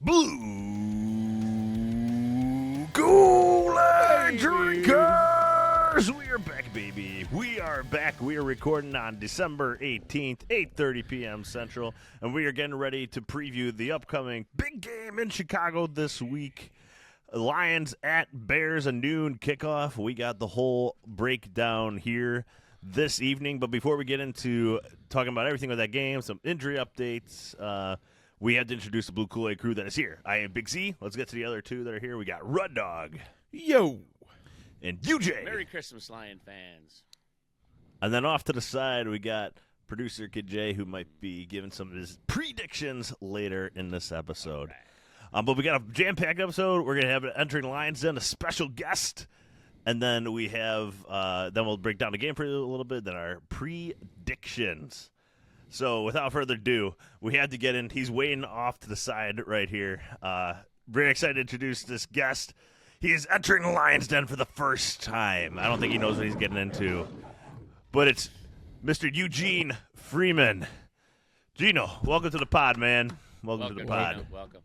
Blue Kool Aids drinkers! We are back, baby. We are back. We are recording on December 18th, 8:30 p.m. Central, and we are getting ready to preview the upcoming big game in Chicago this week. Lions at Bears, a noon kickoff. We got the whole breakdown here this evening. But before we get into talking about everything with that game, some injury updates, we have to introduce the Blue Kool Aid crew that is here. I am Big Z. Let's get to the other two that are here. We got Rud Dog. Yo. And UJ. Merry Christmas, Lion fans. And then off to the side, we got producer Kid J, who might be giving some of his predictions later in this episode. But we got a jam-packed episode. We're going to have entering Lions Den, a special guest. And then we have, then we'll break down the game for a little bit, then our predictions. So without further ado, we had to get in. He's waiting off to the side right here. Very excited to introduce this guest. He is entering the Lions Den for the first time. I don't think he knows what he's getting into. But it's Mr. Eugene Freeman. Geno, welcome to the pod, man. Welcome to the pod. Geno, welcome.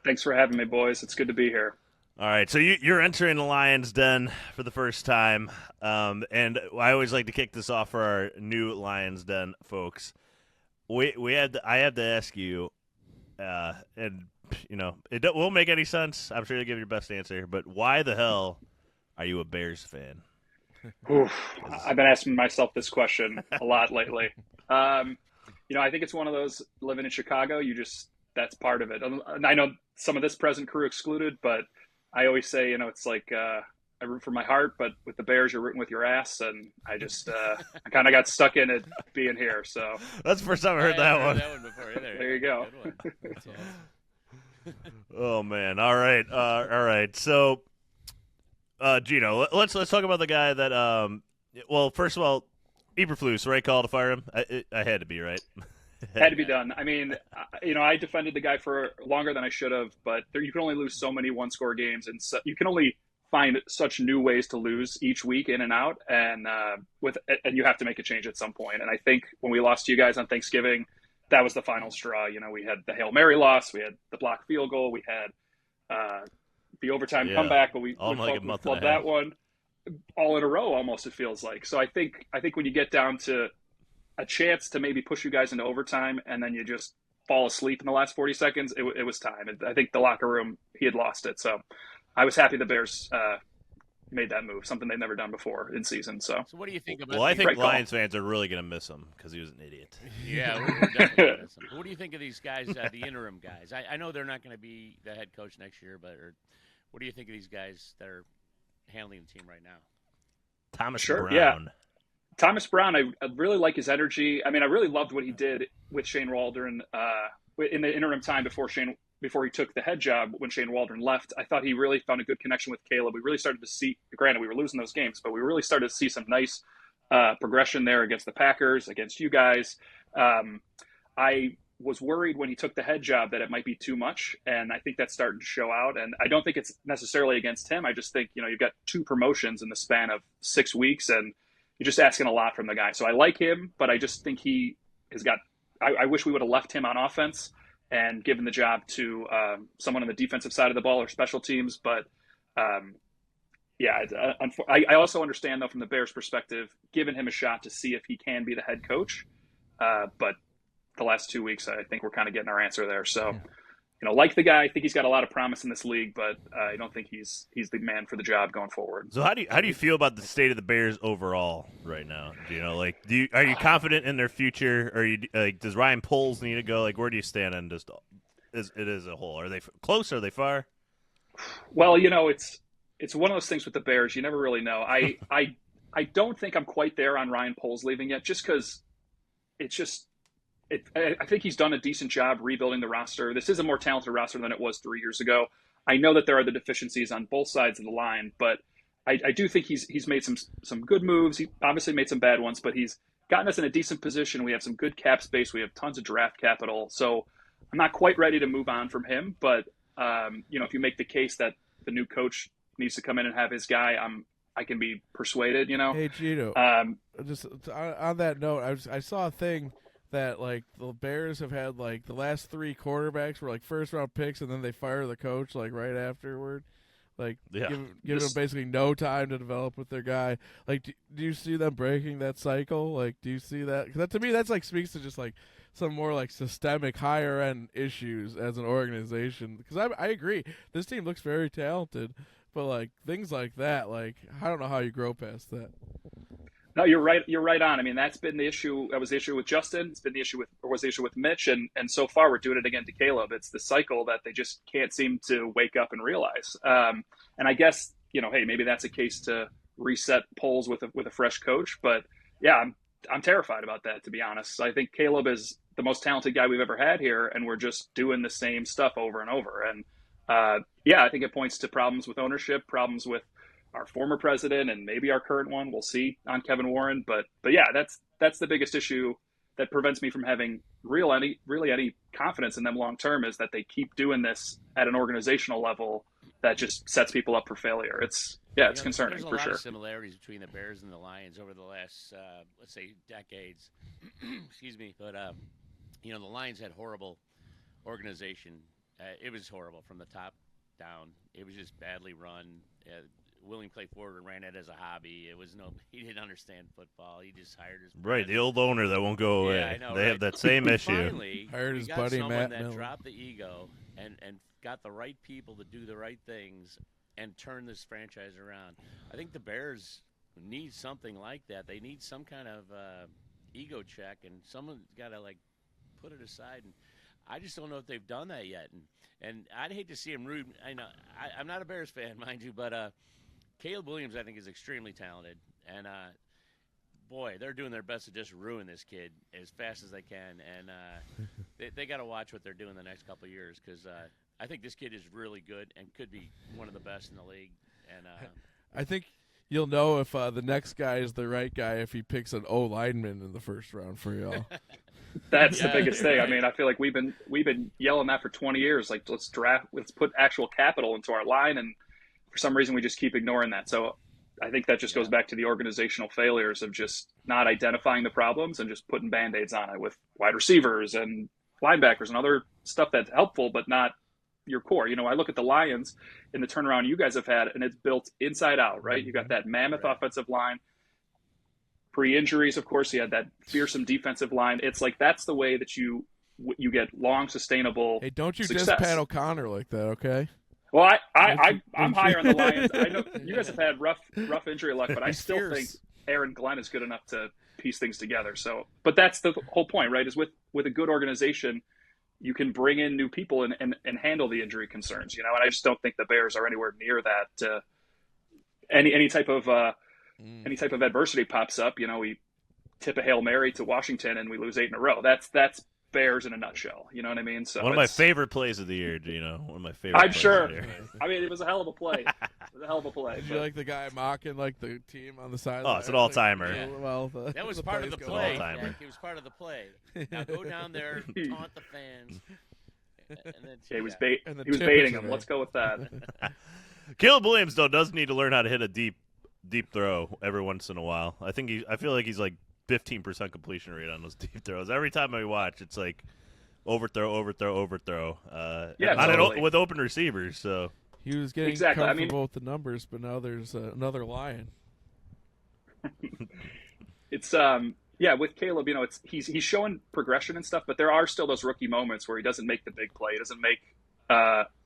Thanks for having me, boys. It's good to be here. All right, so you're entering the Lions Den for the first time, and I always like to kick this off for our new Lions Den folks. I have to ask you, and you know it won't make any sense. I'm sure you'll give your best answer, but why the hell are you a Bears fan? Oof, I've been asking myself this question a lot lately. I think it's one of those living in Chicago. That's part of it. And I know some of this present crew excluded, but I always say, it's like I root for my heart, but with the Bears, you're rooting with your ass. And I just I kind of got stuck in it being here. So that's the first time I heard that one. That one before either. There you go. Oh man! All right. So, Geno, let's talk about the guy that. Well, first of all, Eberflus, right call to fire him. I had to be right. Had to be done. I mean, I defended the guy for longer than I should have, but you can only lose so many one-score games, and so you can only find such new ways to lose each week in and out, and you have to make a change at some point. And I think when we lost to you guys on Thanksgiving, that was the final straw. We had the Hail Mary loss, we had the blocked field goal, we had the overtime comeback, but we flubbed that one all in a row almost, it feels like. So I think when you get down to a chance to maybe push you guys into overtime and then you just fall asleep in the last 40 seconds, it was time. I think the locker room, he had lost it. So I was happy the Bears made that move, something they've never done before in season. So what do you think about I think Lions fans are really going to miss him because he was an idiot. Yeah, we're definitely going to miss him. What do you think of these guys, the interim guys? I know they're not going to be the head coach next year, but what do you think of these guys that are handling the team right now? Thomas Brown. Yeah. Thomas Brown, I really like his energy. I mean, I really loved what he did with Shane Waldron in the interim time before he took the head job when Shane Waldron left. I thought he really found a good connection with Caleb. We really started to see, granted, we were losing those games, but we really started to see some nice progression there against the Packers, against you guys. I was worried when he took the head job that it might be too much, and I think that's starting to show out. And I don't think it's necessarily against him. I just think, you've got 2 promotions in the span of 6 weeks, and you're just asking a lot from the guy. So I like him, but I just think he has got – I wish we would have left him on offense and given the job to someone on the defensive side of the ball or special teams. But, I also understand, though, from the Bears' perspective, giving him a shot to see if he can be the head coach. But the last 2 weeks, I think we're kind of getting our answer there. So, like the guy, I think he's got a lot of promise in this league, but I don't think he's the man for the job going forward. So how do you feel about the state of the Bears overall right now? Are you confident in their future, or does Ryan Poles need to go? Like, where do you stand on just it as a whole? Are they close? Are they far? Well, it's one of those things with the Bears. You never really know. I don't think I'm quite there on Ryan Poles leaving yet, just because it's just. I think he's done a decent job rebuilding the roster. This is a more talented roster than it was 3 years ago. I know that there are the deficiencies on both sides of the line, but I do think he's made some good moves. He obviously made some bad ones, but he's gotten us in a decent position. We have some good cap space. We have tons of draft capital. So I'm not quite ready to move on from him. But, if you make the case that the new coach needs to come in and have his guy, I can be persuaded, Hey, Geno, just on that note, I saw a thing that like the Bears have had like the last 3 quarterbacks were like first round picks, and then they fire the coach like right afterward. Like give them basically no time to develop with their guy. Like, do you see them breaking that cycle? Like, do you see that? Because to me, that's like speaks to just like some more like systemic, higher end issues as an organization. Because I agree, this team looks very talented, but like things like that, like I don't know how you grow past that. No, you're right. You're right on. I mean, that's been the issue. That was the issue with Justin. It's been the issue with Mitch, and so far we're doing it again to Caleb. It's the cycle that they just can't seem to wake up and realize. And I guess hey, maybe that's a case to reset polls with a fresh coach. But yeah, I'm terrified about that, to be honest. I think Caleb is the most talented guy we've ever had here, and we're just doing the same stuff over and over. And I think it points to problems with ownership, problems with our former president, and maybe our current one. We'll see on Kevin Warren, but yeah, that's the biggest issue that prevents me from having really any confidence in them long term, is that they keep doing this at an organizational level that just sets people up for failure. It's concerning for sure. There's a lot of similarities between the Bears and the Lions over the last let's say decades. Excuse me, but the Lions had horrible organization. It was horrible from the top down. It was just badly run. William Clay Ford ran it as a hobby. He didn't understand football. He just hired his right, the old owner that won't go away. Yeah, I know, they have that same issue. Finally, hired his got buddy someone Matt that Miller. dropped the ego and got the right people to do the right things and turn this franchise around. I think the Bears need something like that. They need some kind of ego check, and someone's got to like put it aside. And I just don't know if they've done that yet. And I'd hate to see him rude. I know I'm not a Bears fan, mind you, but Caleb Williams, I think, is extremely talented, and boy, they're doing their best to just ruin this kid as fast as they can, and they got to watch what they're doing the next couple of years, because I think this kid is really good and could be one of the best in the league. And I think you'll know if the next guy is the right guy if he picks an O lineman in the first round for y'all. That's the biggest thing. I mean, I feel like we've been yelling that for 20 years. Like, let's put actual capital into our line, and for some reason we just keep ignoring that. So I think that just goes back to the organizational failures of just not identifying the problems and just putting Band-Aids on it with wide receivers and linebackers and other stuff that's helpful, but not your core. I look at the Lions in the turnaround you guys have had, and it's built inside out, right? You got that mammoth offensive line. Pre-injuries, of course, you had that fearsome defensive line. It's like that's the way that you get long, sustainable Hey, don't you success. diss Pat O'Connor like that, okay? Well, I'm higher on the Lions. I know you guys have had rough injury luck, but I still think Aaron Glenn is good enough to piece things together. So, but that's the whole point, right? Is with a good organization, you can bring in new people and handle the injury concerns. And I just don't think the Bears are anywhere near that. Any type of adversity pops up, we tip a Hail Mary to Washington and we lose 8 in a row. That's Bears in a nutshell. You know what I mean? So one of my favorite plays of the year, Geno. One of my favorite. I'm plays sure. Of the year. I mean, it was a hell of a play. Did you like the guy mocking like the team on the sideline? Oh, it's an all-timer. Yeah. Well, that was part of the play. All-timer. It was part of the play. Now go down there, taunt the fans. And then, he was baiting them. Let's go with that. Caleb Williams though does need to learn how to hit a deep throw every once in a while. I feel like he's like 15% completion rate on those deep throws. Every time I watch, it's like overthrow. Totally. With open receivers. So he was getting comfortable with the numbers, but now there's another Lion. It's with Caleb, he's showing progression and stuff, but there are still those rookie moments where he doesn't make the big play. He doesn't make,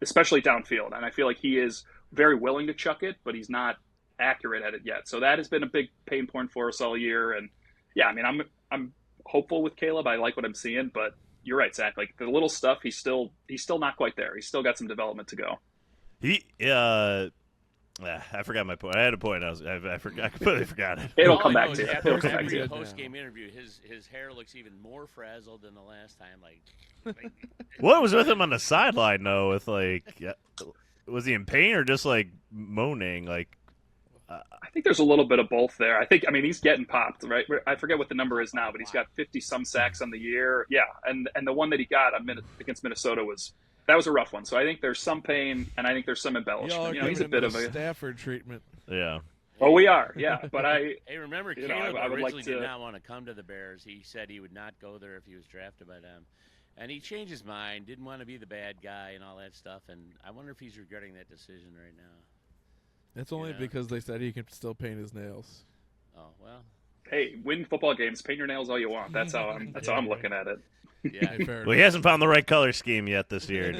especially downfield, and I feel like he is very willing to chuck it, but he's not accurate at it yet. So that has been a big pain point for us all year. And yeah, I mean, I'm hopeful with Caleb. I like what I'm seeing, but you're right, Zach. Like the little stuff, he's still not quite there. He's still got some development to go. I forgot my point. I had a point. I completely forgot it. It'll come back to you. After It'll come back to you. the post-game interview, his hair looks even more frazzled than the last time. Like What was with him on the sideline though? With was he in pain or just like moaning? Like I think there's a little bit of both there. I mean, he's getting popped, right? I forget what the number is now, but he's got 50-some sacks on the year. Yeah, and the one that he got against Minnesota was a rough one. So I think there's some pain, and I think there's some embellishment. He's a bit of a Stafford treatment. Yeah. Oh, we are, yeah. But Hey, remember, you know, Caleb I would originally like to. did not want to come to the Bears. He said he would not go there if he was drafted by them. And he changed his mind, didn't want to be the bad guy and all that stuff. And I wonder if he's regretting that decision right now. It's only because they said he can still paint his nails. Oh, well. Hey, win football games, paint your nails all you want. That's how I'm looking at it. Yeah. Well, he hasn't found the right color scheme yet this year.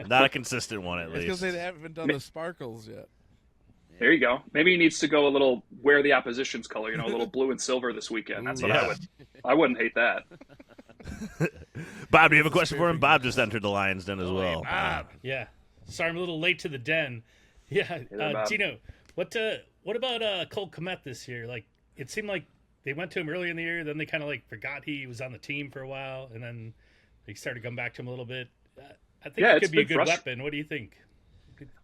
Not a consistent one, at least. Because they haven't done the sparkles yet. There you go. Maybe he needs to go a little wear the opposition's color, a little blue and silver this weekend. That's what I wouldn't hate that. Bob, do you have a question for him? Bob just entered the Lions Den as well. Bob. Yeah. Sorry, I'm a little late to the den. Yeah, Geno, what about Cole Kmet this year? Like, it seemed like they went to him early in the year, then they kind of forgot he was on the team for a while, and then they started to come back to him a little bit. I think it could be a good weapon. What do you think?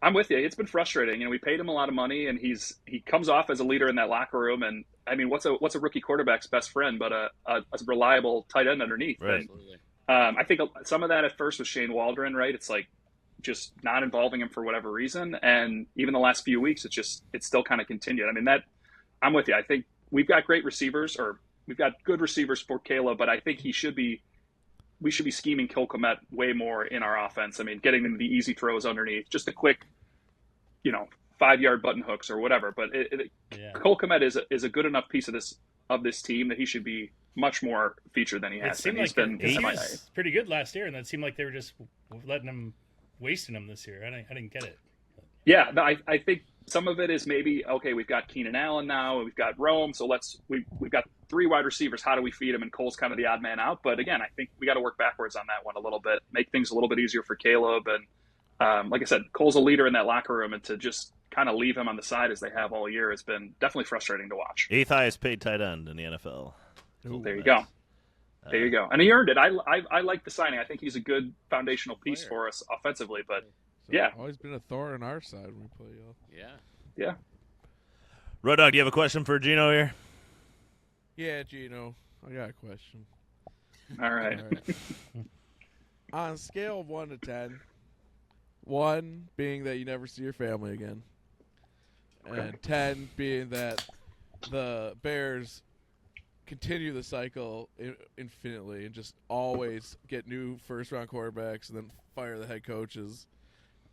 I'm with you. It's been frustrating. We paid him a lot of money, and he comes off as a leader in that locker room. And I mean, what's a rookie quarterback's best friend but a reliable tight end underneath? Right. And, I think some of that at first was Shane Waldron, right? It's just not involving him for whatever reason. And even the last few weeks, it's still kind of continued. I mean, I'm with you. I think we've got great receivers, or we've got good receivers for Caleb, but I think we should be scheming Cole Kmet way more in our offense. I mean, getting them the easy throws underneath, just a quick, 5-yard button hooks or whatever. But Cole Kmet is a good enough piece of this team that he should be much more featured than he has been. He's been he was pretty good last year, and that seemed like they were just letting him, wasting him this year. I didn't get it. Yeah, no, I think some of it is maybe, okay, we've got Keenan Allen now, we've got Rome, so we've got 3 wide receivers. How do we feed him? And Cole's kind of the odd man out. But again, I think we got to work backwards on that one a little bit, make things a little bit easier for Caleb. And like I said, Cole's a leader in that locker room, and to just kind of leave him on the side as they have all year has been definitely frustrating to watch. 8th highest paid tight end in the NFL. There you go. There you go. And he earned it. I like the signing. I think he's a good foundational piece for us offensively. But yeah, always been a thorn on our side when we play y'all. Yeah. Road Dog, do you have a question for Geno here? Yeah, Geno, I got a question. All right. On a scale of 1 to 10, 1 being that you never see your family again, and 10 being that the Bears continue the cycle infinitely and just always get new first-round quarterbacks and then fire the head coaches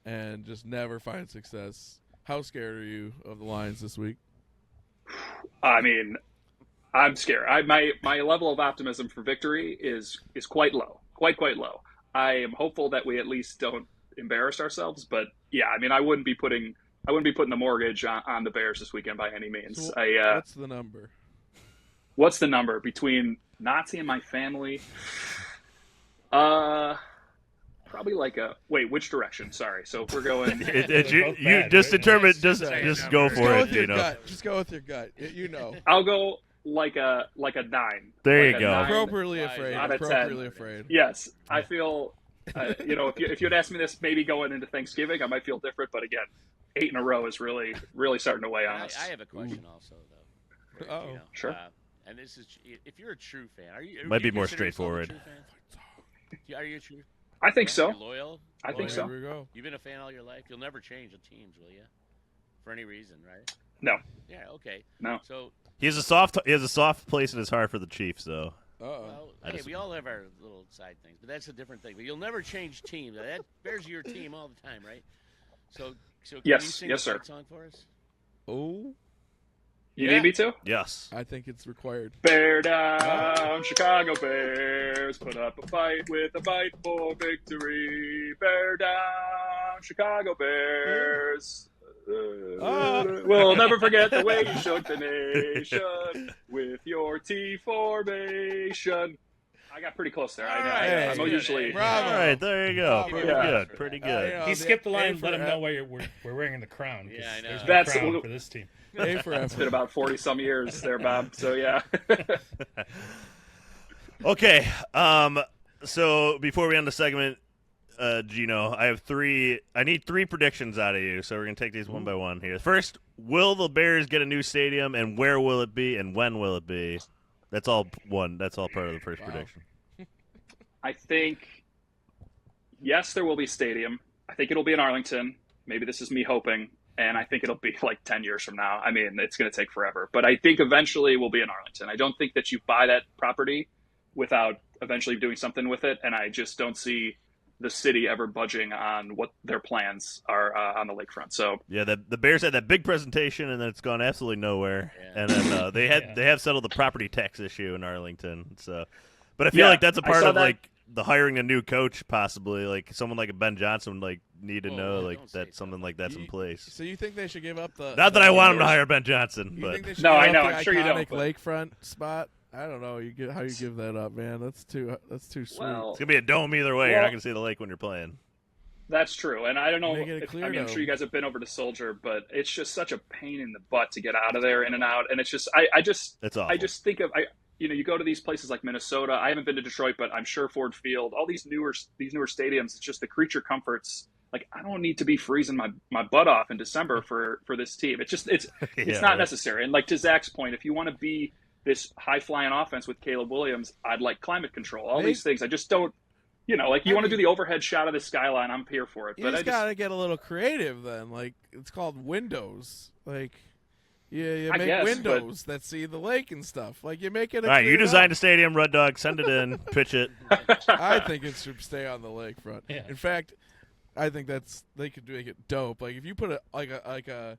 and just never find success. How scared are you of the Lions this week? I mean, I'm scared. My level of optimism for victory is quite low, quite low. I am hopeful that we at least don't embarrass ourselves, but yeah, I mean, I wouldn't be putting the mortgage on the Bears this weekend by any means. So what's the number? What's the number between Nazi and my family? Probably which direction? Sorry. So if we're going, you just determine. Just go for it, Geno. Just go with your gut. I'll go like a 9. There you go. Appropriately afraid. Out of 10. Appropriately afraid. Yes, I feel. If you'd asked me this maybe going into Thanksgiving, I might feel different. But again, 8 in a row is really starting to weigh on us. I have a question also, though. Oh, sure. And this is, if you're a true fan, are you? Might be more straightforward. Are you a true? I think so. You're loyal. I think so. Here we go. You've been a fan all your life. You'll never change the teams, will you? For any reason, right? No. Yeah. Okay. No. So he has a soft place in his heart for the Chiefs, though. Well, we all have our little side things, but that's a different thing. But you'll never change teams. That Bears your team all the time, right? So can you sing the sir. song for us? Oh. You need me to? Yes. I think it's required. Bear down, Chicago Bears. Put up a fight with a bite for victory. Bear down, Chicago Bears. We'll never forget the way you shook the nation with your T formation. I got pretty close there. I'm usually. Bravo. All right, there you go. Pretty good. He skipped the line. Let him know why we're wearing the crown. Yeah, I know. There's no That's crown for this team. It's been about 40 some years there, Bob. So yeah. Okay. So before we end the segment, Geno, I need 3 predictions out of you. So we're gonna take these one by one here. First, will the Bears get a new stadium, and where will it be, and when will it be? That's all one. That's all part of the first prediction. I think, yes, there will be a stadium. I think it'll be in Arlington. Maybe this is me hoping. and I think it'll be like 10 years from now. I mean, it's going to take forever, but I think eventually we'll be in Arlington. I don't think that you buy that property without eventually doing something with it, and I just don't see the city ever budging on what their plans are on the lakefront. So yeah, the Bears had that big presentation, and then it's gone absolutely nowhere. Yeah. And then they have settled the property tax issue in Arlington. So, but I feel like that's a part of like the hiring a new coach, possibly like someone like a Ben Johnson would like need to know like that something like that's in place. So you think they should give up the? Not that I want him to hire Ben Johnson, but no, I know. I'm sure you don't. Lakefront spot. I don't know. How you give that up, man? That's too sweet. Well, it's gonna be a dome either way. You're not gonna see the lake when you're playing. That's true, and I don't know. I'm sure you guys have been over to Soldier, but it's just such a pain in the butt to get out of there, in and out, and it's just it's awful. I just think of you go to these places like Minnesota. I haven't been to Detroit, but I'm sure Ford Field, all these newer stadiums. It's just the creature comforts. Like, I don't need to be freezing my butt off in December for this team. It's not necessary. And like to Zach's point, if you want to be this high-flying offense with Caleb Williams, I'd like climate control. All these things, I just don't, you want to do the overhead shot of the skyline, I'm here for it. But I just got to get a little creative then. Like, it's called windows. Like, you make windows that see the lake and stuff. Like, you make it a all right, you designed a stadium, Red Dog. Send it in. Pitch it. I think it should stay on the lakefront. Yeah. In fact, I think they could make it dope. Like, if you put a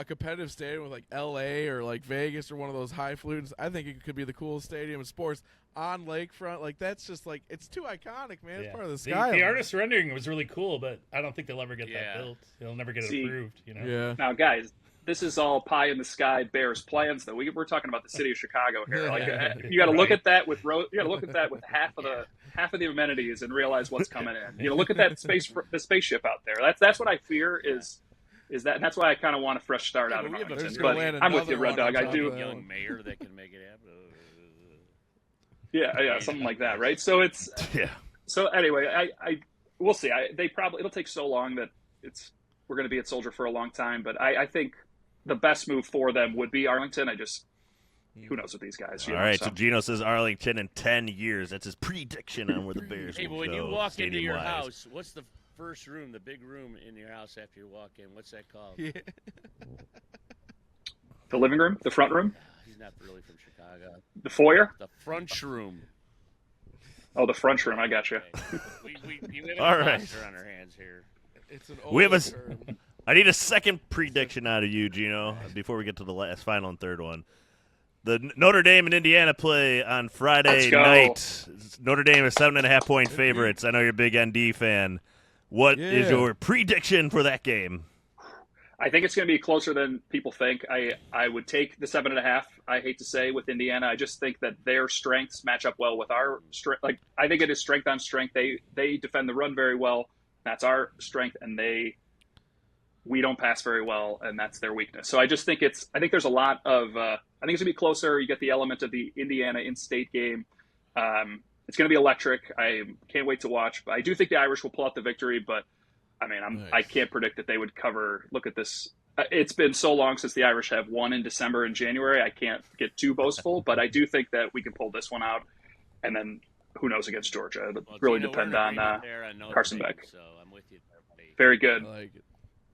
competitive stadium with like L.A. or like Vegas or one of those highfalutin, I think it could be the coolest stadium in sports on lakefront. Like, that's just like, it's too iconic, man. It's part of the sky. The artist rendering was really cool, but I don't think they'll ever get that built. They'll never get it approved. Yeah. Now, guys, this is all pie in the sky Bears plans. Though we're talking about the city of Chicago here. Like, you got to look at that with half of the amenities and realize what's coming in. Look at that the spaceship out there. That's what I fear is that, and that's why I kind of want a fresh start out of Arlington. But I'm with you, Red Dog. I do. A young mayor that can make it happen. Yeah, something like that, right? So it's So anyway, we'll see. It'll take so long that we're going to be at Soldier for a long time. But I think the best move for them would be Arlington. Who knows with these guys? All right, so Geno says Arlington in 10 years. That's his prediction on where the Bears will go. Hey, but when you walk into your house, what's the first room, the big room in your house after you walk in? What's that called? Yeah. The living room? The front room? He's not really from Chicago. The foyer? The front room. Oh, the front room. I got you. We have all a right. monster on our hands here. It's an term. I need a second prediction out of you, Geno, before we get to the last, final, and third one. The Notre Dame and Indiana play on Friday night. Notre Dame is 7.5-point favorites. I know you're a big ND fan. What is your prediction for that game? I think it's going to be closer than people think. I would take the 7.5. I hate to say with Indiana. I just think that their strengths match up well with our strength. Like, I think it is strength on strength. They defend the run very well. That's our strength, and we don't pass very well, and that's their weakness. So I just think I think there's a lot of I think it's going to be closer. You get the element of the Indiana in-state game. It's going to be electric. I can't wait to watch. But I do think the Irish will pull out the victory, but I mean, I can't predict that they would cover. Look at this. It's been so long since the Irish have won in December and January. I can't get too boastful, but I do think that we can pull this one out. And then who knows against Georgia? It'll really depend on Carson Beck. So I'm with you, everybody. Very good. I like it.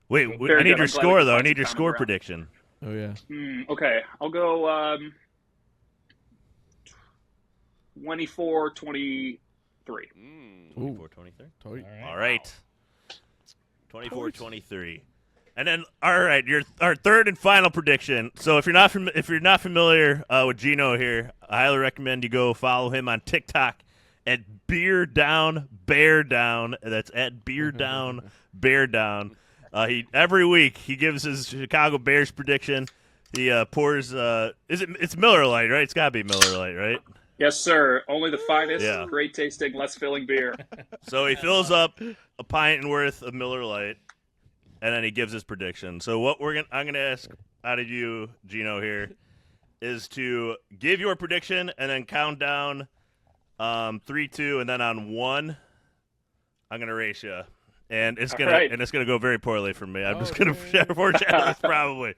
Wait, I need your score, though. I need your score prediction. Oh, yeah. Okay, I'll go 24-23. 24-23? All right. 24-23. And then, all right, our third and final prediction. So if you're not familiar with Geno here, I highly recommend you go follow him on TikTok at Beer Down Bear Down. That's at Beer Down Bear Down. Every week he gives his Chicago Bears prediction. He pours. It's Miller Lite, right? It's got to be Miller Lite, right? Yes, sir. Only the finest, great tasting, less filling beer. So he fills up a pint and worth of Miller Lite, and then he gives his prediction. So what I'm gonna ask out of you, Geno, here, is to give your prediction and then count down 3, 2, and then on 1, I'm gonna race you, and it's gonna go very poorly for me. I'm just gonna foreshadow this probably.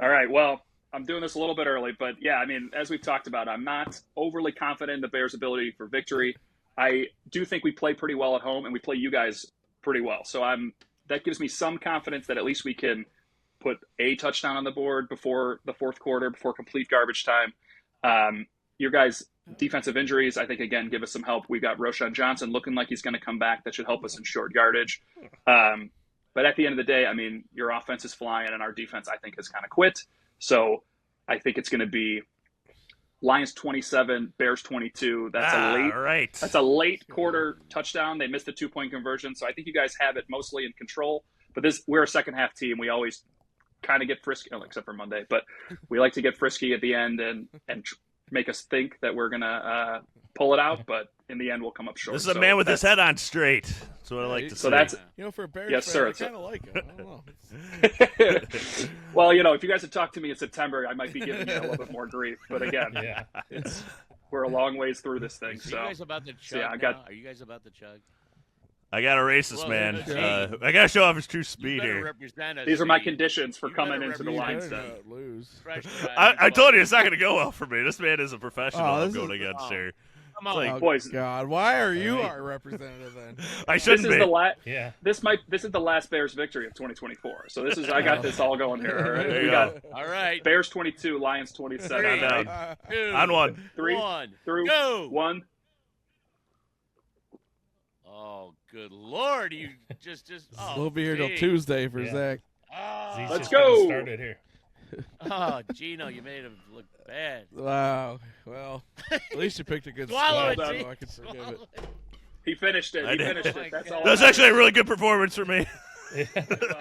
All right. Well, I'm doing this a little bit early, but yeah, I mean, as we've talked about, I'm not overly confident in the Bears' ability for victory. I do think we play pretty well at home, and we play you guys pretty well. So I'm that gives me some confidence that at least we can put a touchdown on the board before the fourth quarter, before complete garbage time. Your guys' defensive injuries, I think, again, give us some help. We got Roschon Johnson looking like he's going to come back. That should help us in short yardage. But at the end of the day, I mean, your offense is flying and our defense, I think, has kind of quit. So I think it's going to be Lions 27, Bears 22. That's a late quarter touchdown. They missed the 2-point conversion. So I think you guys have it mostly in control. But we're a second half team. We always kind of get frisky, except for Monday, but we like to get frisky at the end and make us think that we're going to pull it out, but in the end we'll come up short. This is a man with his head on straight. That's what I like to say. So that's, for a Bears yes, fan, sir, I kind of like him. I don't know. Well, if you guys had talked to me in September, I might be giving you a little bit more grief. But again, we're a long ways through this thing. So, are you guys about to chug Are you guys about to chug? I got to race this man. I got to show off his true speed here. These are my conditions for coming into the Lions den. I told you it's not going to go well for me. This man is a professional I'm going against here. Come on, boys. God, why are you our representative then? I shouldn't be. This is the last Bears victory of 2024. So I got this all going here. All right. We got all right. Bears 22, Lions 27. On one. Three, go. 1. Oh, good Lord! You just. Oh, we'll be here till Tuesday for Zach. Oh, let's go. Started here. Oh, Geno, you made him look bad. Wow. Well, at least you picked a good Swallow spot, it, so I can forgive it. He finished it. That's all. That was actually a really good performance for me.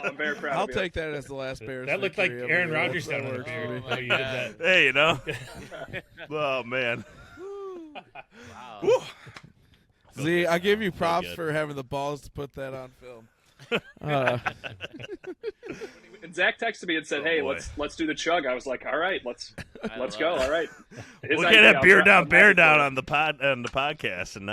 I'm very proud. I'll take that as the last Bears. That looked like Aaron Rodgers got work. Oh, you did that. Hey, Oh man. Wow. See, I give you props for having the balls to put that on film. And Zach texted me and said, "Hey, let's do the chug." I was like, "All right, let's go." All right. We can't have bear down on the podcast and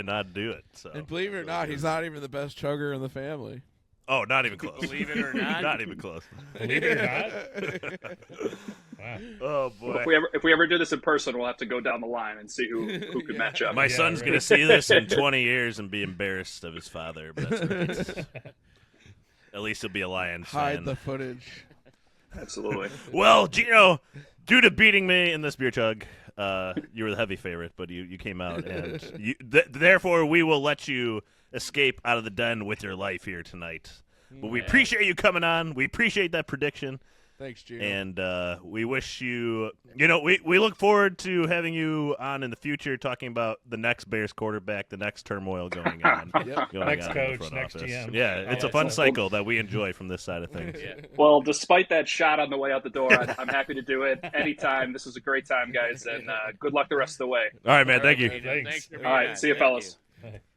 not do it. So. And believe it or not, he's not even the best chugger in the family. Oh, not even close. Believe it or not, not even close. Believe it or not. Wow. Oh boy! If we ever do this in person, we'll have to go down the line and see who can match up. My son's gonna see this in 20 years and be embarrassed of his father, but that's right. At least he'll be a Lions fan. Hide the footage. Absolutely. Well, Geno, due to beating me in this beer chug, you were the heavy favorite, but you came out, and therefore we will let you escape out of the den with your life here tonight. But we appreciate you coming on. We appreciate that prediction. Thanks, Geno. And we wish you, we look forward to having you on in the future talking about the next Bears quarterback, the next turmoil going on. Next coach, next GM. Yeah, it's a fun cycle that we enjoy from this side of things. Yeah. Well, despite that shot on the way out the door, I'm happy to do it anytime. This was a great time, guys, and good luck the rest of the way. All right, man. Thank you. Thanks. All right, see you, fellas.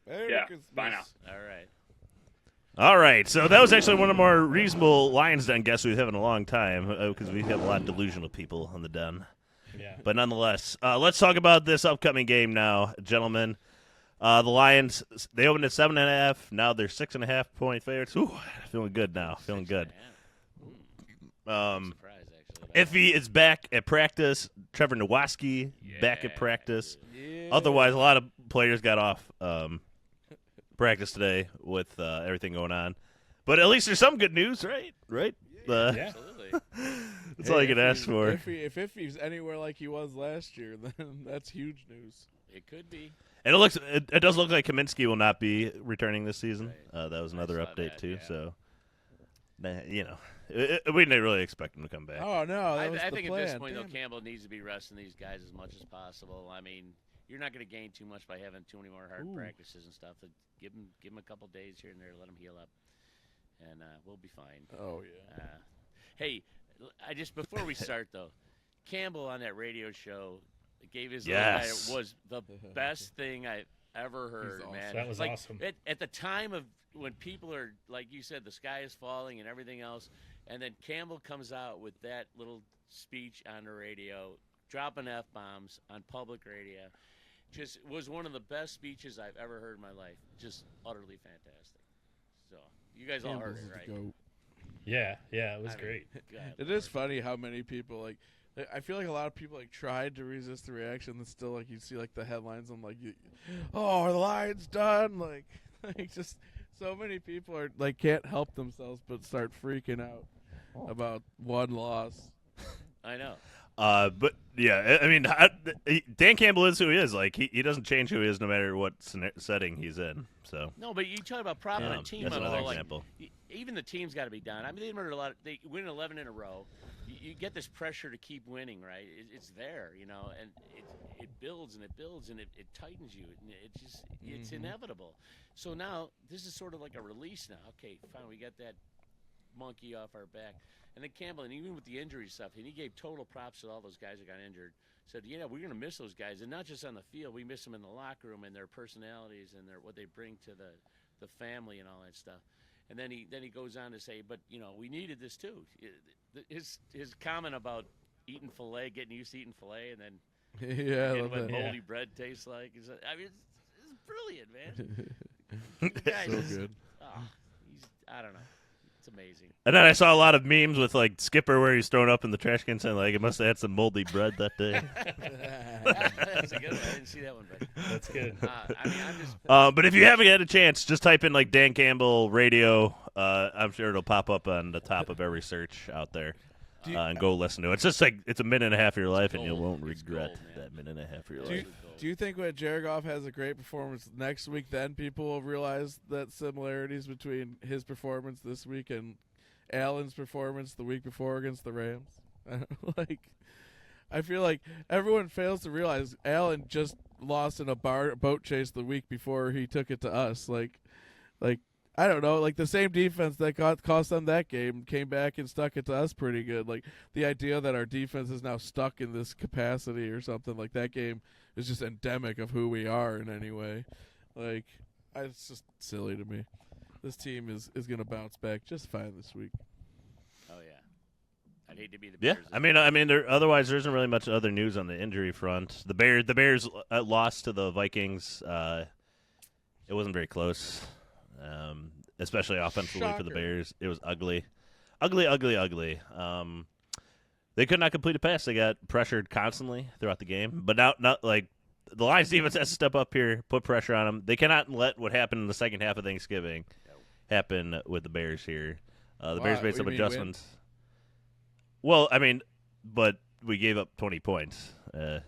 Yeah, bye now. All right. All right, so that was actually one of the more reasonable Lions Den guests we've had in a long time because we've had a lot of delusional people on the Den. Yeah. But nonetheless, let's talk about this upcoming game now, gentlemen. The Lions, they opened at 7.5. Now they're 6.5-point favorites. Ooh, feeling good now. Feeling good. Iffy is back at practice. Trevor Nowaski back at practice. Yeah. Otherwise, a lot of players got off practice today with everything going on. But at least there's some good news, right? Right? Absolutely. That's all you can ask for. If Iffy's anywhere like he was last year, then that's huge news. It could be. And it does look like Kaminsky will not be returning this season. Right. That was another update too. Yeah. So, we didn't really expect him to come back. Oh no, I that think the at this plan. point, Damn though, Campbell needs to be resting these guys as much as possible. I mean, you're not going to gain too much by having too many more hard practices and stuff. Give him a couple days here and there, let him heal up, and we'll be fine. Oh yeah. Hey, before we start though, Campbell on that radio show gave his was the best thing I've ever heard, awesome. man. That was awesome. At the time of when people are, like you said, the sky is falling and everything else, and then Campbell comes out with that little speech on the radio, dropping F-bombs on public radio. Just was one of the best speeches I've ever heard in my life. Just utterly fantastic. So you guys all heard it, right? Yeah, it was great. God, It is funny how many people I feel like a lot of people tried to resist the reaction. And still, you see the headlines. I'm like, oh, are the Lions done? Just So many people are like can't help themselves but start freaking out about one loss. I know. But yeah, I mean, Dan Campbell is who he is. Like he doesn't change who he is no matter what setting he's in. So no, but you talk about propping a team that's up. another Like, example. even the team's got to be down. I mean, they murdered a lot. They win 11 in a row. You get this pressure to keep winning, right? It's there, and it builds and it builds and it tightens you. It's inevitable. So now this is sort of like a release now. Okay, fine, we got that monkey off our back. And then Campbell, and even with the injury stuff, and he gave total props to all those guys that got injured. Said, we're going to miss those guys, and not just on the field. We miss them in the locker room and their personalities and what they bring to the family and all that stuff. And then he goes on to say, but we needed this too. His comment about eating filet, getting used to eating filet, and then what moldy bread tastes like. It's brilliant, man. So good. I don't know. It's amazing. And then I saw a lot of memes with like Skipper where he's thrown up in the trash can saying like it must have had some moldy bread that day. That's a good one. I didn't see that one, but that's good. But if you haven't had a chance, just type in like Dan Campbell radio. I'm sure it'll pop up on the top of every search out there. And go listen to it. It's just like it's a minute and a half of your life, and you won't regret that minute and a half of your life. Do you think when Jarogoff has a great performance next week, then people will realize that similarities between his performance this week and Allen's performance the week before against the Rams? I feel like everyone fails to realize Allen just lost in a boat chase the week before he took it to us. Like I don't know, like the same defense that cost them that game came back and stuck it to us pretty good. Like the idea that our defense is now stuck in this capacity or something like that game is just endemic of who we are in any way. Like it's just silly to me. This team is going to bounce back just fine this week. Oh yeah, I'd hate to be the Bears. Yeah, I mean, otherwise there isn't really much other news on the injury front. The Bears lost to the Vikings. It wasn't very close. Especially offensively for the Bears. It was ugly. Ugly. They could not complete a pass. They got pressured constantly throughout the game. But not like the Lions defense has to step up here, put pressure on them. They cannot let what happened in the second half of Thanksgiving happen with the Bears here. The Bears made some adjustments. Well, I mean, but we gave up 20 points. And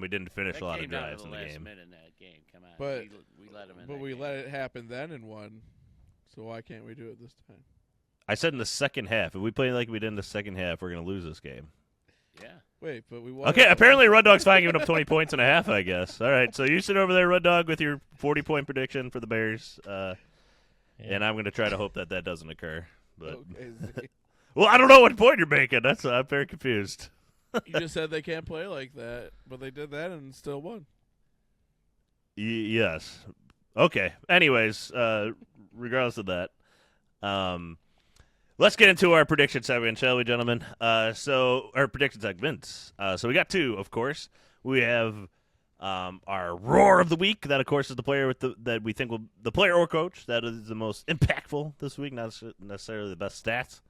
we didn't finish a lot of drives in the game. Minute in that game. Come on. But we let them in. But we let it happen then and won. So why can't we do it this time? I said in the second half. If we play like we did in the second half, we're going to lose this game. Yeah. Wait, but we won. Okay, apparently Red Dog's fine giving up 20 points and a half, I guess. All right, so you sit over there, Red Dog, with your 40-point prediction for the Bears. And I'm going to try to hope that doesn't occur. But well, I don't know what point you're making. I'm very confused. You just said they can't play like that, but they did that and still won. Yes. Okay. Anyways, regardless of that, let's get into our prediction segment, shall we, gentlemen? So our prediction segments. So we got two, of course. We have our roar of the week. That, of course, is the player that we think will the player or coach that is the most impactful this week, not necessarily the best stats.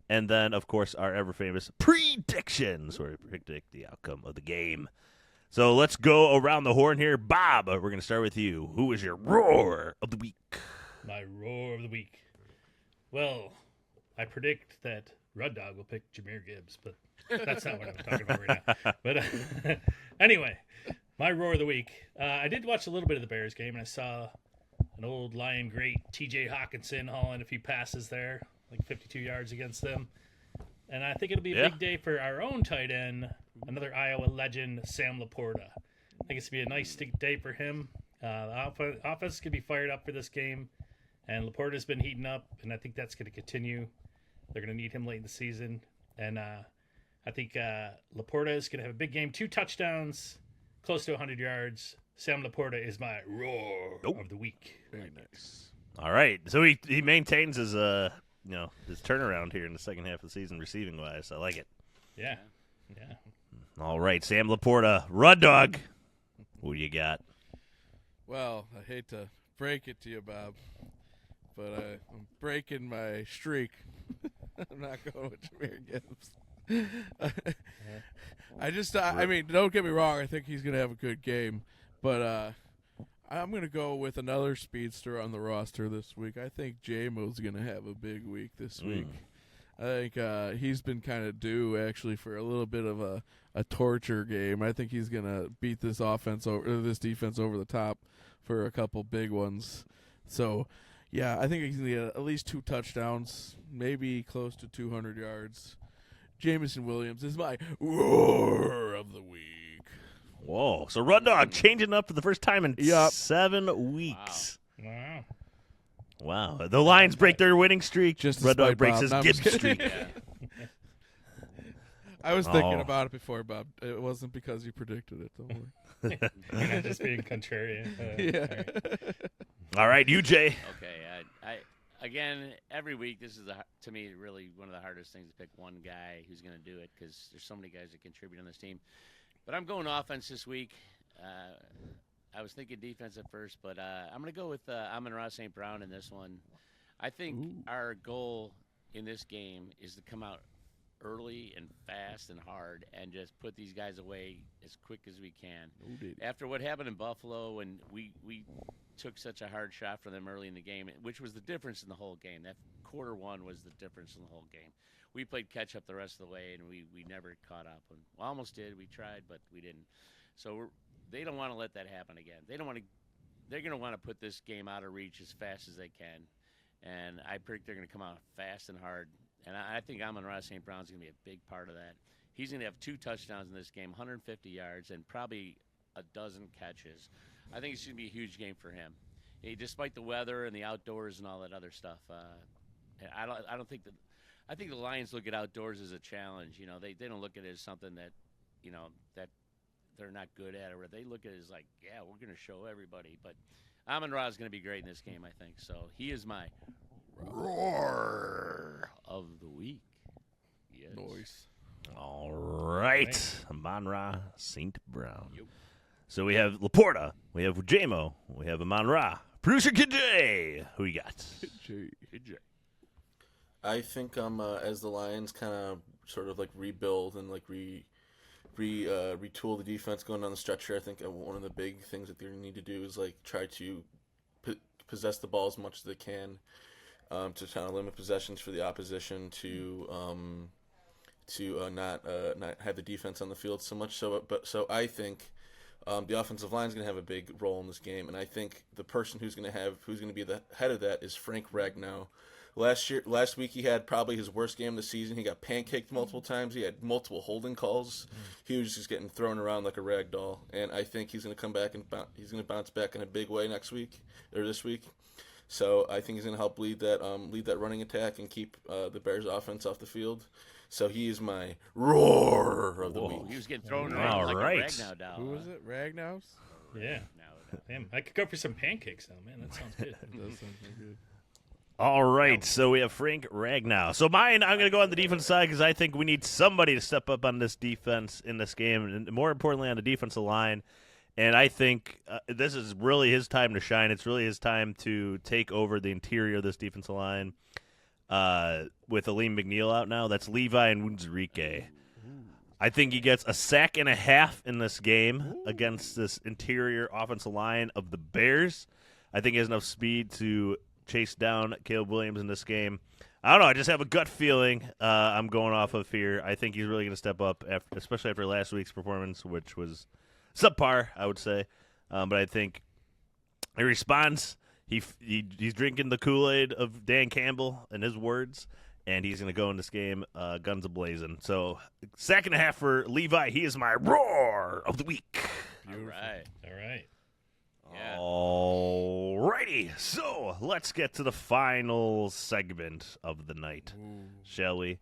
And then, of course, our ever-famous predictions, where we predict the outcome of the game. So let's go around the horn here. Bob, we're going to start with you. Who is your roar of the week? My roar of the week. Well, I predict that Red Dog will pick Jahmyr Gibbs, but that's not what I'm talking about right now. But anyway, my roar of the week. I did watch a little bit of the Bears game, and I saw an old Lion great, T.J. Hawkinson, hauling a few passes there. Like 52 yards against them. And I think it'll be a big day for our own tight end, another Iowa legend, Sam Laporta. I think it's going to be a nice day for him. The offense could be fired up for this game, and Laporta's been heating up, and I think that's going to continue. They're going to need him late in the season. And I think Laporta is going to have a big game, 2 touchdowns, close to 100 yards. Sam Laporta is my roar of the week. Very nice. All right. So he maintains his his turnaround here in the second half of the season receiving wise. I like it. Yeah. All right, Sam Laporta, Red Dog. Who you got? Well, I hate to break it to you, Bob, but I'm breaking my streak. I'm not going with Jahmyr Gibbs. I mean, don't get me wrong. I think he's going to have a good game, but I'm going to go with another speedster on the roster this week. I think Geno's going to have a big week this week. I think he's been kind of due, actually, for a little bit of a torture game. I think he's going to beat this defense over the top for a couple big ones. So, yeah, I think he's going to get at least 2 touchdowns, maybe close to 200 yards. Jameson Williams is my roar of the week. Whoa. So Run Dog changing up for the first time in 7 weeks. Wow. The Lions break their winning streak. Run Dog breaks his Gibbs streak. I was thinking about it before, Bob. It wasn't because you predicted it. Don't worry. You're not just being contrarian. All right, you, Jay. Okay. I again, every week, this is, to me, really one of the hardest things to pick one guy who's going to do it because there's so many guys that contribute on this team. But I'm going offense this week. I was thinking defense at first, but I'm going to go with Amon-Ra St. Brown in this one. I think our goal in this game is to come out early and fast and hard and just put these guys away as quick as we can. After what happened in Buffalo, and we took such a hard shot for them early in the game, which was the difference in the whole game. That quarter one was the difference in the whole game. We played catch up the rest of the way, and we never caught up. And we almost did. We tried, but we didn't. So they don't want to let that happen again. They're going to want to put this game out of reach as fast as they can. And I predict they're going to come out fast and hard. And I think Amon-Ra St. Brown's going to be a big part of that. He's going to have 2 touchdowns in this game, 150 yards, and probably a dozen catches. I think it's going to be a huge game for him. Despite the weather and the outdoors and all that other stuff, I don't think that. I think the Lions look at outdoors as a challenge. You know, they don't look at it as something that, you know, that they're not good at, or they look at it as like, yeah, we're going to show everybody. But Amon-Ra is going to be great in this game, I think. So he is my roar of the week. Yes. Nice. All right. Amon-Ra St. Brown. Yep. So we have Laporta, we have Jamo, we have Amon-Ra. Producer Kid J. Who you got? Kid J. I think as the Lions kind of sort of like rebuild and like retool the defense going down the stretch here, I think one of the big things that they need to do is like try to possess the ball as much as they can to kind of limit possessions for the opposition to not have the defense on the field so much. So I think the offensive line is going to have a big role in this game, and I think the person who's going to be the head of that is Frank Ragnow. Last week he had probably his worst game of the season. He got pancaked multiple times. He had multiple holding calls. He was just getting thrown around like a rag doll. And I think he's going to come back and he's going to bounce back in a big way this week. So I think he's going to help lead that running attack and keep the Bears' offense off the field. So he is my roar of the week. He was getting thrown around like a Ragnow doll. Who was it? Ragnow's? Yeah. Damn, I could go for some pancakes though, man. That sounds good. That does sound good. All right, so we have Frank Ragnow. So mine, I'm going to go on the defense side because I think we need somebody to step up on this defense in this game, and more importantly on the defensive line. And I think this is really his time to shine. It's really his time to take over the interior of this defensive line with Aleem McNeil out now. That's Levi and Wunzurike. I think he gets a sack and a half in this game against this interior offensive line of the Bears. I think he has enough speed to chase down Caleb Williams in this game. I don't know. I just have a gut feeling I'm going off of here. I think he's really going to step up, especially after last week's performance, which was subpar, I would say. But I think he responds. He's drinking the Kool-Aid of Dan Campbell, in his words, and he's going to go in this game guns a-blazing. So, sack and a half for Levi. He is my roar of the week. All right. Yeah. All righty. So, let's get to the final segment of the night, shall we?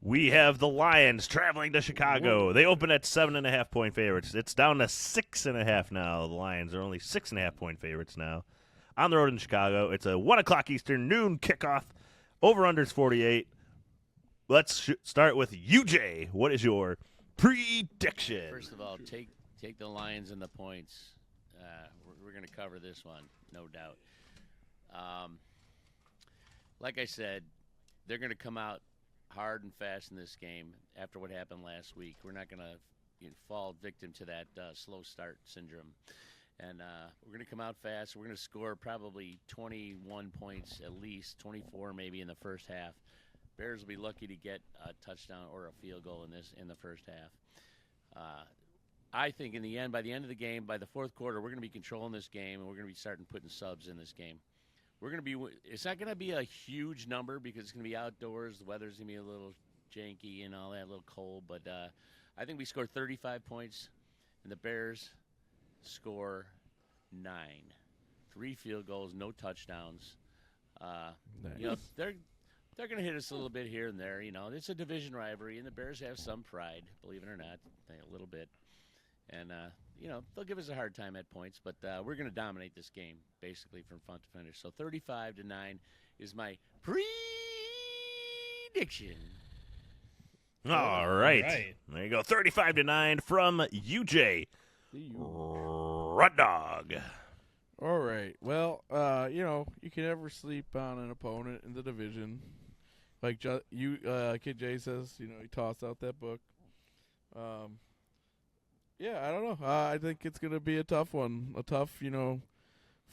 We have the Lions traveling to Chicago. They open at 7.5-point favorites. It's down to 6.5 now. The Lions are only 6.5-point favorites now. On the road in Chicago, it's a 1 o'clock Eastern noon kickoff. Over-under is 48. Let's start with UJ. What is your prediction? First of all, take the Lions and the points. We're going to cover this one, no doubt. Like I said, they're going to come out hard and fast in this game after what happened last week. We're not going to fall victim to that slow start syndrome. And we're going to come out fast. We're going to score probably 21 points at least, 24 maybe in the first half. Bears will be lucky to get a touchdown or a field goal in the first half. I think in the end, by the end of the game, by the fourth quarter, we're going to be controlling this game, and we're going to be starting putting subs in this game. It's not going to be a huge number because it's going to be outdoors. The weather's going to be a little janky and all that, a little cold. But I think we score 35 points, and the Bears score 9. 3 field goals, no touchdowns. Nice. You know, they're going to hit us a little bit here and there. You know, it's a division rivalry, and the Bears have some pride, believe it or not, a little bit. And, you know, they'll give us a hard time at points, but we're going to dominate this game, basically, from front to finish. So 35-9 is my prediction. All right. There you go. 35-9 from UJ. Rut Dog. All right. Well, you know, you can never sleep on an opponent in the division. Like Kid J says, you know, he tossed out that book. Yeah, I don't know. I think it's going to be a tough one. A tough, you know,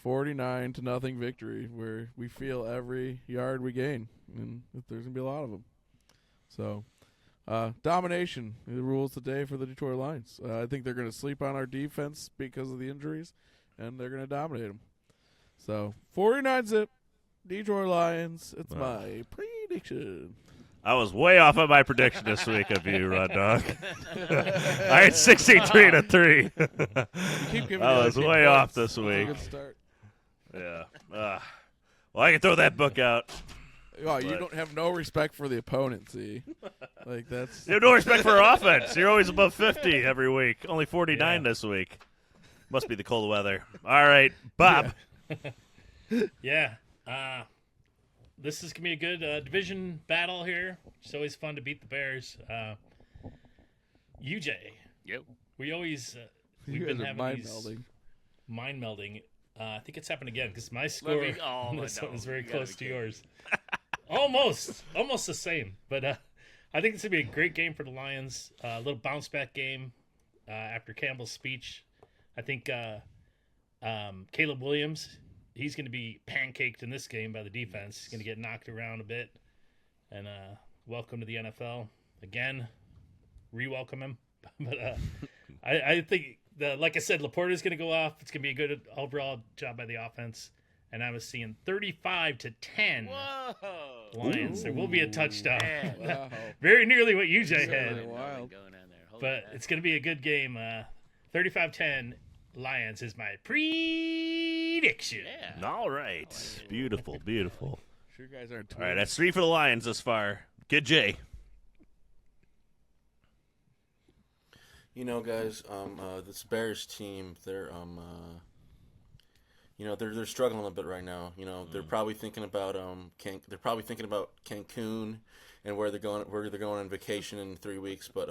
49-0 victory where we feel every yard we gain. And there's going to be a lot of them. So, domination rules today for the Detroit Lions. I think they're going to sleep on our defense because of the injuries, and they're going to dominate them. So, 49-zip, Detroit Lions. It's my prediction. I was way off of my prediction this week of you, Rod Dog. I had 63-3. I was way off this week. Good start. Yeah. Well, I can throw that book out. Oh, you don't have no respect for the opponent, see? Like that's. You have no respect for our offense. You're always above 50 every week. Only 49 this week. Must be the cold weather. All right, Bob. Yeah. This is going to be a good division battle here. It's always fun to beat the Bears. UJ. Yep. We always we've been having these mind melding. I think it's happened again because my score on this one is very close to yours. Almost the same. But I think it's going to be a great game for the Lions. A little bounce back game after Campbell's speech. I think Caleb Williams, he's going to be pancaked in this game by the defense. He's going to get knocked around a bit. And welcome to the NFL. Again, re-welcome him. But I think, like I said, Laporta's going to go off. It's going to be a good overall job by the offense. And I was seeing 35-10 Lions. Ooh. There will be a touchdown. Wow. Very nearly what UJ had. Wild. But it's going to be a good game. 35-10 Lions is my prediction. Yeah. All right. Beautiful, beautiful. Sure you guys aren't all right, that's 3 for the Lions thus far. Good Jay. You know, guys, this Bears team, they're you know, they're struggling a bit right now. You know, they're probably thinking about Cancun and where they're going on vacation in 3 weeks. But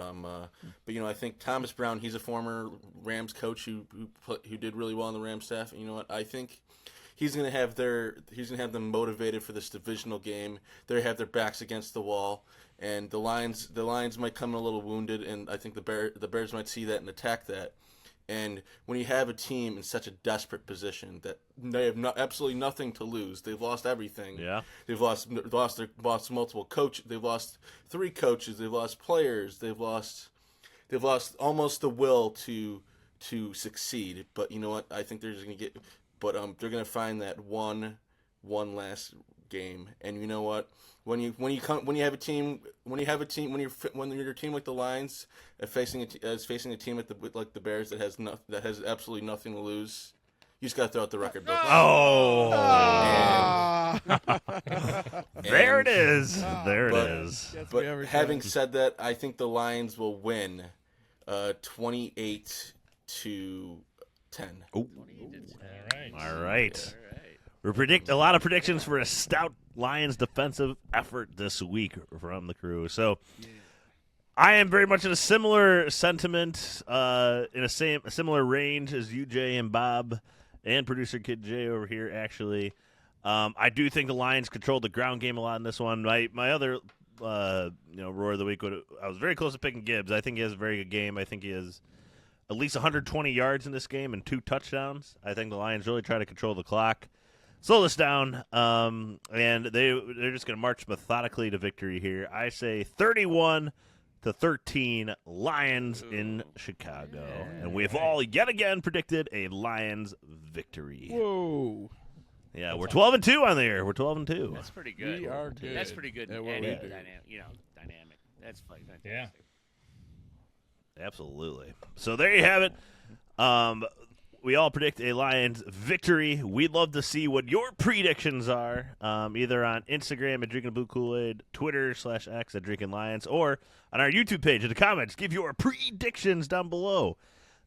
you know, I think Thomas Brown, he's a former Rams coach who did really well on the Rams staff. And you know what? I think he's gonna have them motivated for this divisional game. They have their backs against the wall, and the Lions might come in a little wounded, and I think the Bears might see that and attack that. And when you have a team in such a desperate position that they have absolutely nothing to lose, they've lost everything. Yeah, they've lost multiple coaches. They've lost 3 coaches. They've lost players. They've lost almost the will to succeed. But you know what? I think they're just gonna get. But they're gonna find that one last game. And you know what? When you're a team like the Lions facing a team like the Bears that has absolutely nothing to lose, you just gotta throw out the record book. There it is. There it is. But having said that, I think the Lions will win 28-10. All right. We predict a lot of predictions for a stout Lions defensive effort this week from the crew. So I am very much in a similar sentiment, in a similar range as UJ and Bob and producer Kid J over here, actually. I do think the Lions controlled the ground game a lot in this one. My other roar of the week, I was very close to picking Gibbs. I think he has a very good game. I think he has at least 120 yards in this game and 2 touchdowns. I think the Lions really try to control the clock, slow this down, and they're just going to march methodically to victory here. I say 31-13 Lions in Chicago. Yeah. And we have all yet again predicted a Lions victory. Whoa. Yeah, we're 12-2 on the air. We're 12-2. That's pretty good. We are good. That's pretty good. Yeah, Dynamic. That's fantastic. Yeah. Absolutely. So there you have it. We all predict a Lions victory. We'd love to see what your predictions are, either on Instagram at Drinking Blue Kool-Aid, Twitter /X at Drinking Lions, or on our YouTube page in the comments. Give your predictions down below.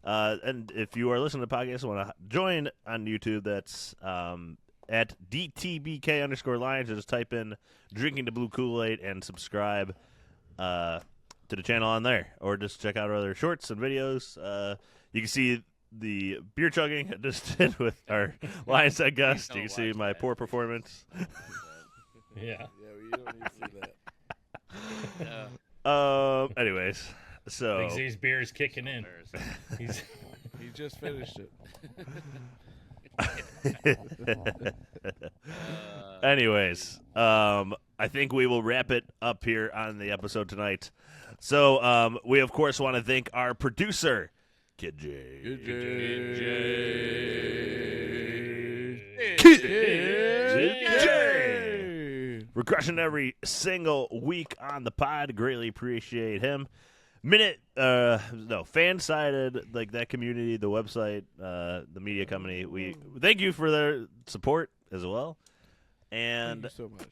And if you are listening to the podcast and want to join on YouTube, that's at DTBK_Lions. Just type in Drinking the Blue Kool-Aid and subscribe to the channel on there. Or just check out our other shorts and videos. You can see the beer chugging I just did with our Lions Head Gust. You can see my poor performance. Yeah. We don't need to see that. Anyways, so Thinks his beer is kicking in. He just finished it. Anyways, I think we will wrap it up here on the episode tonight. So we of course want to thank our producer, Kid J. We're crushing every single week on the pod. Greatly appreciate him. Fan-sided, like that community, the website, the media company. We thank you for their support as well. And Thank you so much.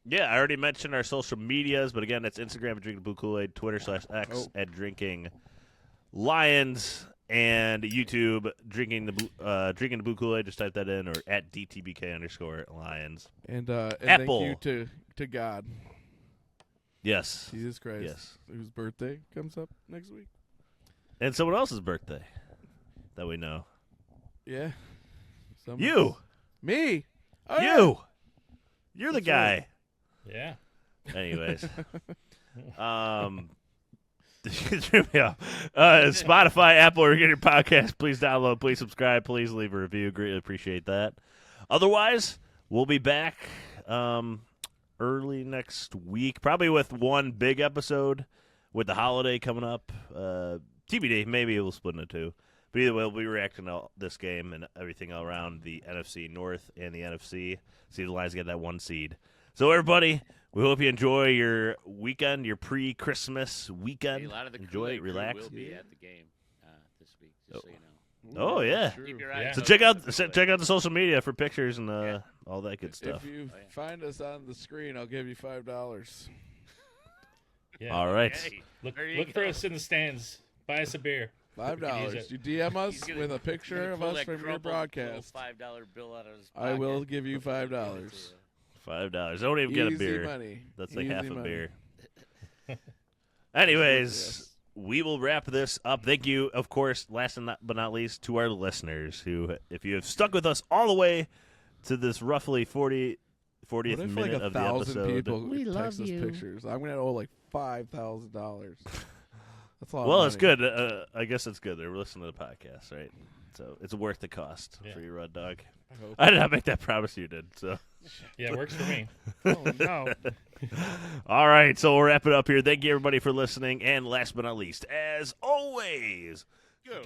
Yeah, I already mentioned our social medias, but again, it's Instagram at Drinking Blue Kool-Aid, Twitter /X at Drinking Lions, and YouTube Drinking the Blue Kool-Aid. Just type that in, or at DTBK_Lions. And Apple. thank you to God. Yes. Jesus Christ. Yes. Whose birthday comes up next week? And someone else's birthday that we know. Yeah. You. Me. Oh, you. Yeah. You're the That's guy. right. Yeah. Anyways. Spotify, Apple, or get your podcast. Please download, please subscribe, please leave a review. Greatly appreciate that. Otherwise, we'll be back early next week, probably with one big episode with the holiday coming up. TBD, maybe we'll split into 2. But either way, we'll be reacting to this game and everything around the NFC North and the NFC. See if the Lions get that 1 seed. So, everybody, we hope you enjoy your weekend, your pre-Christmas weekend. A lot of the enjoy, relax. will be at the game this week, just so you know. Oh, yeah. Keep your eyes So open. check out the social media for pictures and all that good stuff. If you find us on the screen, I'll give you $5. Yeah. All right. Hey, Look there you for go. us in the stands. Buy us a beer. $5. You DM us He's gonna- with a he's picture gonna of pull us that from your crumpled broadcast. little $5 bill out of his I pocket. will give you $5. $5. Don't even get a Easy beer. money. That's like Easy half a money. beer. Anyways, Yes. we will wrap this up. Thank you, of course, last but not least, to our listeners who, if you have stuck with us all the way to this roughly 40th What if minute like of the 1,000 episode. people We text love us you. pictures? I'm gonna owe like $5,000. That's a lot. Well, of it's money. good. I guess it's good. They're listening to the podcast, right? So it's worth the cost Yeah. for your Red Dog. I hope. I did not make that promise. You did. So. Yeah, it works for me. Oh no. All right, so we'll wrap it up here. Thank you, everybody, for listening. And last but not least, as always, Go.